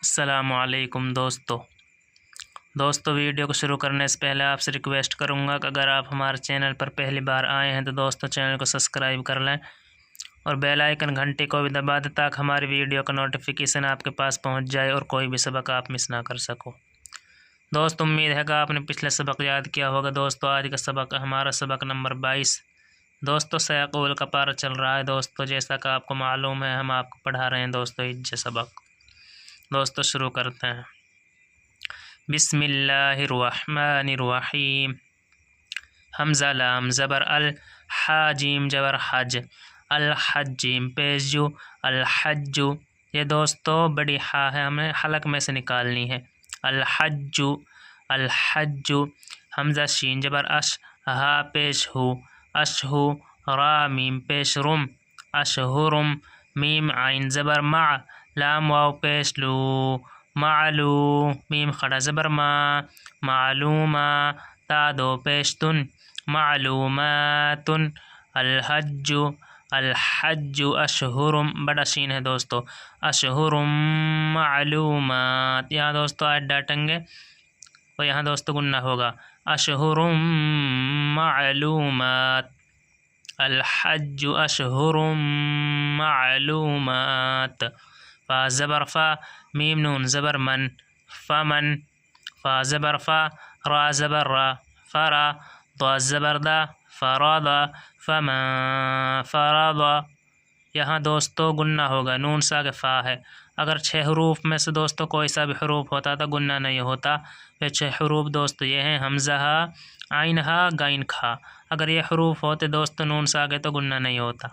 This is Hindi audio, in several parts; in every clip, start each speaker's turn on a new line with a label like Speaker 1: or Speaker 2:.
Speaker 1: अस्सलामुअलैकुम दोस्तों वीडियो को शुरू करने से पहले आपसे रिक्वेस्ट करूंगा कि अगर आप हमारे चैनल पर पहली बार आए हैं तो दोस्तों चैनल को सब्सक्राइब कर लें और बेल आइकन घंटी को भी दबा दें ताकि हमारी वीडियो का नोटिफिकेशन आपके पास पहुंच जाए और कोई भी सबक आप मिस ना कर सको। दोस्तों उम्मीद है कि आपने पिछले सबक याद किया होगा। दोस्तों आज का सबक हमारा सबक नंबर 22 दोस्तों सयाक़ूल का पारा चल रहा है। दोस्तों जैसा कि आपको मालूम है हम आपको पढ़ा रहे हैं दोस्तों इज्ज सबक। दोस्तों शुरू करते हैं। बिस्मिल्लाहिर्रहमानिर्रहीम। हमज़ा लाम ज़बर अल, हा जीम ज़बर हज, अल हज्जीम पेशजू, अल हज्जू। ये दोस्तों बड़ी हा है, हमें हलक में से निकालनी है। अल हज्जू, अल हज्जू। हमज़ा शीन ज़बर अश, हा पेश हु, अशहु। रा मीम पेश रुम, अशहुरुम। मीम आइन ज़बर मा, लाम वाव पेश लू, मालू। मीम खड़ा ज़बर मा, मालूमा। ता दो पेश तुन, मालूमातुन। अलहज्जु, अलहज्जु अशहुरुम। बड़ा शीन है दोस्तों, अशहुरुम मालूमात। यहाँ दोस्तों आज डाटेंगे और यहाँ दोस्तों गुन्ना होगा, अशहुरुम मालूमात। अलहज्जु अशहुरुम मालूमात। फा ज़बर फ़ा, मीम नून ज़बर मन, फ़मन। फ़ा ज़बर फ़ा, रा ज़बर रा, फ़रा। दा ज़बर दा, फ़रादा। फ़मा फ़रादा। यहाँ दोस्तों गुन्ना होगा, नून सा के फ़ा है। अगर 6 हरूफ में से दोस्तों कोई सा भी हरूफ होता तो गुन्ना नहीं होता। ये 6 हरूफ दोस्तों ये हैं हमज़ा हा, आइन हा, गाइन खा। अगर ये हरूफ होते दोस्तों नून सा के तो गुन्ना नहीं होता।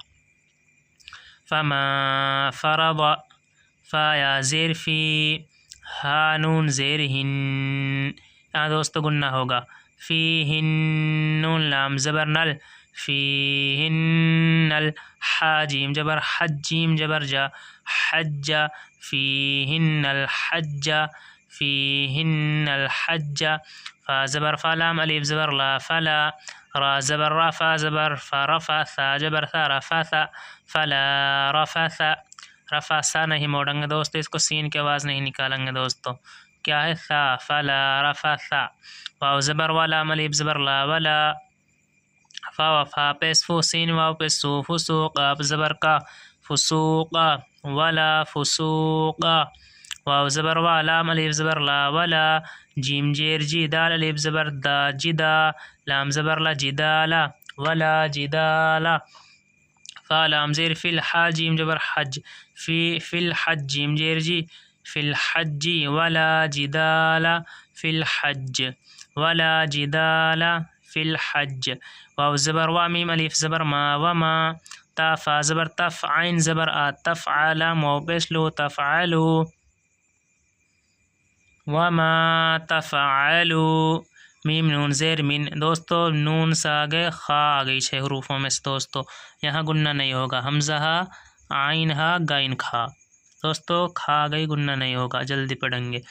Speaker 1: फ़मा फ़रादा, फ़ा या ज़ेर फ़ी, हा नून ज़ेर हिन। यहाँ दोस्तों गुन्ना होगा, फ़ी हिन नून लाम ज़बर नल, फ़ी हिन्नल। हा जीम ज़बर हज, जीम ज़बर जा, हज्जा। फ़ी हिन्नल हज्जा, फ़ी हिन्नल हज्जा। फ़ा ज़बर फ़ा, लाम अलिफ ज़बर ला, फ़ला। रा ज़बर रा, फ़ा ज़बर फ़ा, रफ़ा। सा ज़बर सा, रफ़ा। फ़ला रफ़ा। रफ़ा सा नहीं मोड़ेंगे दोस्तों, इसको सीन की आवाज़ नहीं निकालेंगे दोस्तों। क्या है सा, फ़ला रफ़ा सा। वाव ज़बर वाला, अलिफ ज़बर ला, वला। फ़ा वफ़ा पेश फू, सीन वाव पेश सू, फुसूक़। आप ज़बर का, फुसूक़ा। वला फुसूक़ा। वाव ज़बर वा, लाम अलिफ ज़बर ला, वला। जीम जेर जी, दाल अलिफ ज़बर दा, जिदा। लाम ज़बर ला, जिदाला। वला जिदाला। फ़ा लाम ज़ेर फ़िल, हा जीम ज़बर हज, फ़िल हज जीम जेर जी, फ़िल हज्जी। वला जिदाला फ़िल हज, वला जिदाला फ़िल हज। वाव ज़बर वा, मीम अलिफ ज़बर मा, वमा। ता फ़ा ज़बर तफ़, आइन ज़बर आ, तफ़अला। वाव पेश लो, तफ़अलू। वमा तफ़अलू। मीम नून ज़ेर मिन। दोस्तों नून सा आ गए, खा आ गई 6 हरूफों में से दोस्तों। यहाँ गुन्ना नहीं होगा, हमज़ा हा, आइन हा, गाइन खा। दोस्तों खा आ गई, गुन्ना नहीं होगा। जल्दी पढ़ेंगे।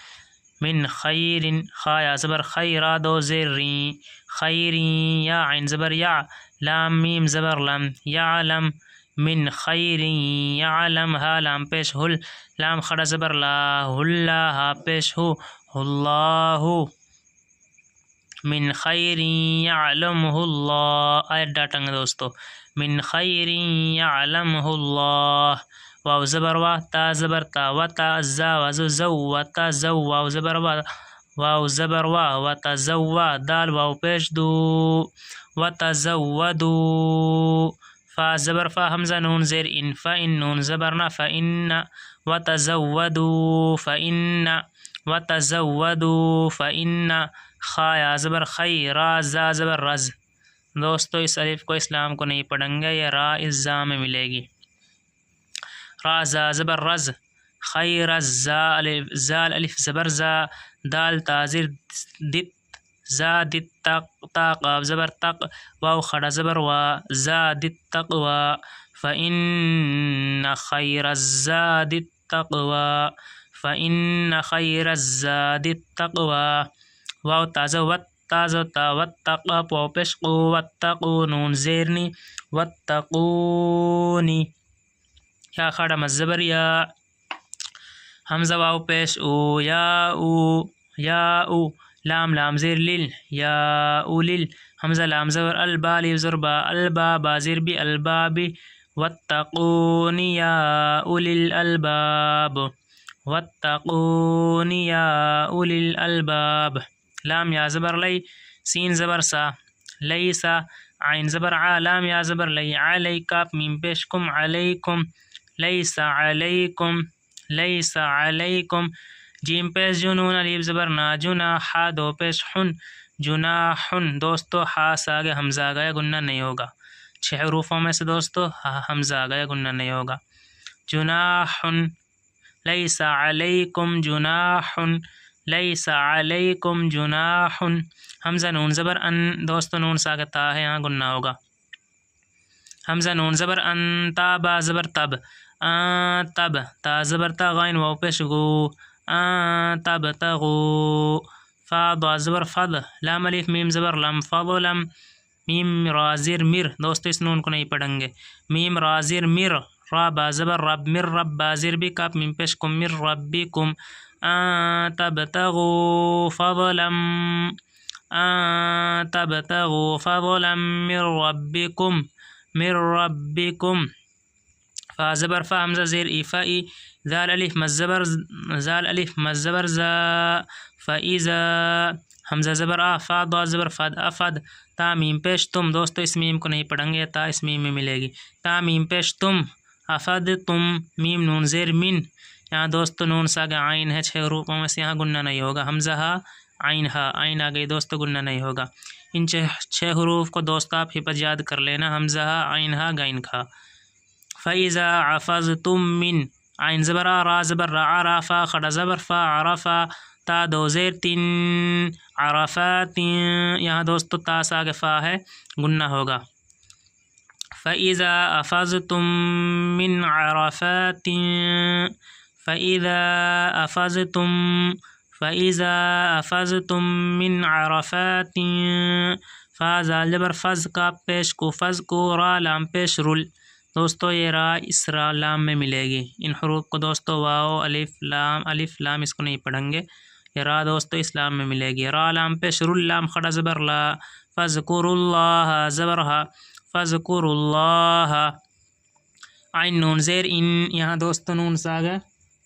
Speaker 1: मिन खैरिन, खा या ज़बर खै, रा दो ज़ेर री, खैरी। या आइन ज़बर या, लाम मीम ज़बर लम, यालम। मिन खैरी यालम। हा लाम पेश हुल, लाम खड़ा ज़बर ला, हुल्ला। हा पेश हु, हुल्लाहु। मिन खैरी यालमुहुल्लाह। आयत डाटेंगे दोस्तों, मिन खैरी यालमुहुल्लाह। वाव ज़बर वा, ता ज़बर ता, वता। ज़ा वाज़ु ज़ौ, वता ज़ौ। वाव ज़बर वा, वाव ज़बर वा, वता ज़ौवा। दाल वाव पेश दू, वता ज़ौवदू। फ़ा ज़बर फ़ा, हमज़ा नून ज़ेर इन, फ़इन नून ज़बर ना, फ़इन्ना। वता ज़ौवदू फ़इन्ना, वता ज़ौवदू फ़इन्ना। खा या ज़बर खै, रा ज़ा ज़बर रज़। दोस्तों इस अलिफ को इस्लाम को नहीं पढ़ेंगे, ये रा इस ज़ा में मिलेगी। रा ज़ा ज़बर रज़, खै रज़। ज़ाल अलिफ ज़बर ज़ा, दाल ताज़िर दित, ज़ा दित तक। ताक़ आप ज़बर तक, वाव खड़ा ज़बर वा, ज़ा दित तक़वा। फ़इन्न खैर ज़ादि तक़वा, फ़इन्न खैर ज़ादि तक़वा। वाव ताज़ा वत, ताज़ा ता, वत्तक़ा। वाव पेश क़ू, वत्तक़ू। नून ज़ेरनी, वत्तक़ूनी। या खड़ा मज़बर या। हमज़ा वाव पेश ऊ या ऊ लाम लाम ज़ेर लिल या उलिल हमज़ा लाम ज़बर अल बा लिफ ज़र बा अल बा बा ज़ेर बी अल बा बी वत्तक़ूनी या उलिल अलबाब वत्तक़ूनी या उलिल अलबाब। लाम या ज़बर लई सीन ज़बर सा लईसा आइन ज़बर आ लाम या ज़बर लई अलई काफ मीम पेश कुम अलैकुम लईसा अलैकुम जीम पेश जुनून अलीफ ज़बर ना जुना हा दो पेश हुन जुनाहुन। दोस्तों हा से आगे हमज़ा आ गया गुन्ना नहीं होगा। 6 हरूफों में से दोस्तों हमज़ा आ गया गुन्ना नहीं होगा। जुनाहुन लैसा अलैकुम जुनाहुन लैसा अलैकुम जुनाहुन। हमज़ा नून ज़बर अन दोस्तों नून से आगे ता है यहाँ गुन्ना होगा। हमज़ा नून ज़बर अन ता बा ज़बर तब तब ता ज़बर ता गाइन वाव पेश गो तब तगो फा दा ज़बर फद लाम अलिफ मीम ज़बर लम फज़लम मीम रा ज़ेर मिर। दोस्तों इस नून को नहीं पढ़ेंगे। मीम रा ज़ेर मिर रा बा ज़बर रब मिर रब बा ज़ेर बी काफ मीम पेश कुम मिर रब्बिकुम तबतगू फज़लम मिर रब्बिकुम फा ज़बर फा हमज़ा ज़ेर ईफ़ा ई ज़ाल अलिफ मज़बर ज़ा फ़इज़ा हमज़ा ज़बर आ फ़ा दा ज़बर फ़द अफ़द ता मीम पेश तुम। दोस्तों इस मीम को नहीं पढ़ेंगे ता इस मीम में मिलेगी। ता मीम पेश तुम अफ़द तुम मीम नून ज़ेर मिन यहाँ दोस्तों नून सा आगे आइन है 6 रूपों में से यहाँ गुन्ना नहीं होगा। हमज़ा हा आइन आ गई दोस्तों गुन्ना नहीं होगा। इन 6 हरूफ को दोस्तों आप हिफज़ याद कर लेना। हमज़ा हा आइन हा गाइन खा। फ़इज़ा अफ़ज़तुम मिन आइन ज़बर आ रा ज़बर रा आराफ़ा खड़ा ज़बर फ़ा आराफ़ा ता दो ज़ेर तीन अराफ़ातिन यहाँ दोस्तों ता से आगे फ़ा है गुन्ना होगा। फ़इज़ा अफ़ज़तुम मिन अराफ़ातिन फ़इज़ा अफ़ज़तुम मिन अराफ़ातिन फ़ा ज़ाल ज़बर फ़ज़ का पेश को फ़ज़ को रा लाम पेश रुल। दोस्तों ये रा इस रा लाम में मिलेगी। इन हरूफ को दोस्तों वाओ अलिफ लाम इसको नहीं पढ़ेंगे। ये रा दोस्तों इस लाम में मिलेगी। रा लाम पेश रुल लाम खड़ा ज़बर ला फ़ज़कुरुल्लाह ज़बर हा फ़ज़कुरुल्लाह आइन नून ज़ेर इन यहाँ दोस्तों नून से आगे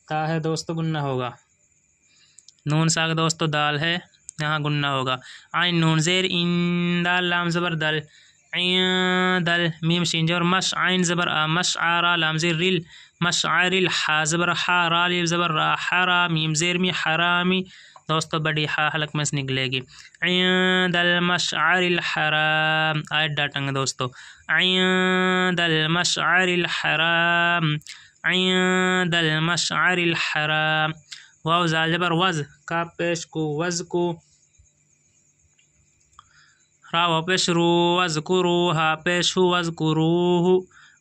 Speaker 1: ता है दोस्तों गुन्ना होगा। नून से आगे दोस्तों दाल है यहाँ गुन्ना होगा। आइन नून ज़ेर इन दाल लाम ज़बर दल दल मीम शीन ज़बर मश आइन ज़बर आ मश आ रा लाम ज़ेर रिल मशअरिल हा ज़बर हा रा लिफ ज़बर रा हरा मीम ज़ेर मी हरामी। दोस्तों बड़ी हा हलक में से निकलेगी। दल मशअरिल हराम आयत डाटेंगे दोस्तों। दल मशअरिल हराम दल मशअरिल हराम वाव ज़ाल ज़बर वज़ का पेश को वज़ को रा वाव पेश रू वज़कुरू हा पेश हु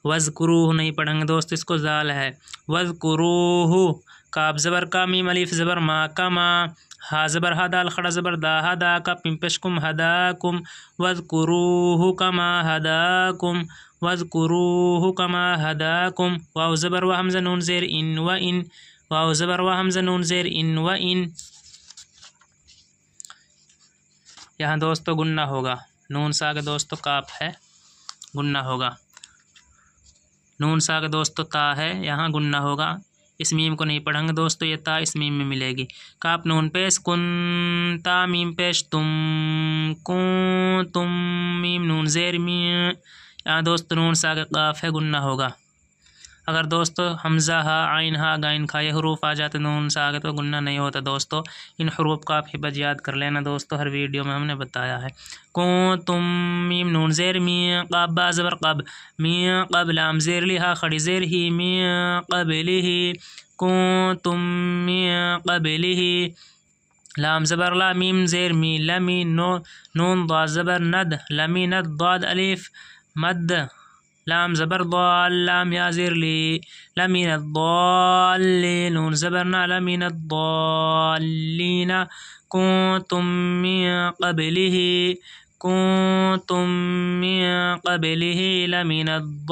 Speaker 1: वज़कुरूहु नहीं पढ़ेंगे दोस्त इसको ज़ाल है वज़कुरूहु। काफ ज़बर का मीम अलिफ ज़बर मा कमा हा ज़बर हा दाल खड़ा ज़बर दा हदा का पिम पेश कुम हदाकुम वज़कुरूहु कमा हदाकुम वाव ज़बर व हमज़ा नून ज़ेर इन व इन वाव ज़बर व हमज़ा नून ज़ेर इन व इन यहाँ दोस्तों गुन्ना होगा। नून से आगे दोस्तों काफ है गुन्ना होगा। नून से आगे दोस्तों ता है यहाँ गुन्ना होगा। इस मीम को नहीं पढ़ेंगे दोस्तों। ये ता इस मीम में मिलेगी। काफ नून पेश कुन ता मीम पेश तुम मीम नून ज़ेर मी यहाँ दोस्तों नून से आगे काफ है गुन्ना होगा। अगर दोस्तों हमज़ा हा आइन हा गाइन खा ये हरूफ आ जाते नून से आगे तो गुन्ना नहीं होता दोस्तों। इन हरूफ का आप हिफज़ याद कर लेना दोस्तों। हर वीडियो में हमने बताया है। तुम मीम नून ज़ेर मी क़ब बा ज़बर क़ब मी क़ब लाम ज़ेर ली हा खड़ी ज़ेर ही मी क़बलिही तुम मी क़बलिही लाम ज़बर ला मीम ज़ेर मी लमी नून दा ज़बर नद लमी नद दाद अलिफ मद लाम ज़बर दाल लाम या ज़ेर ली लमीन अद्दाल्लीन नून ज़बर ना लमीन अद्दाल्लीन कुंतुम मिन क़ब्लिही लमीन अद्दाल्लीन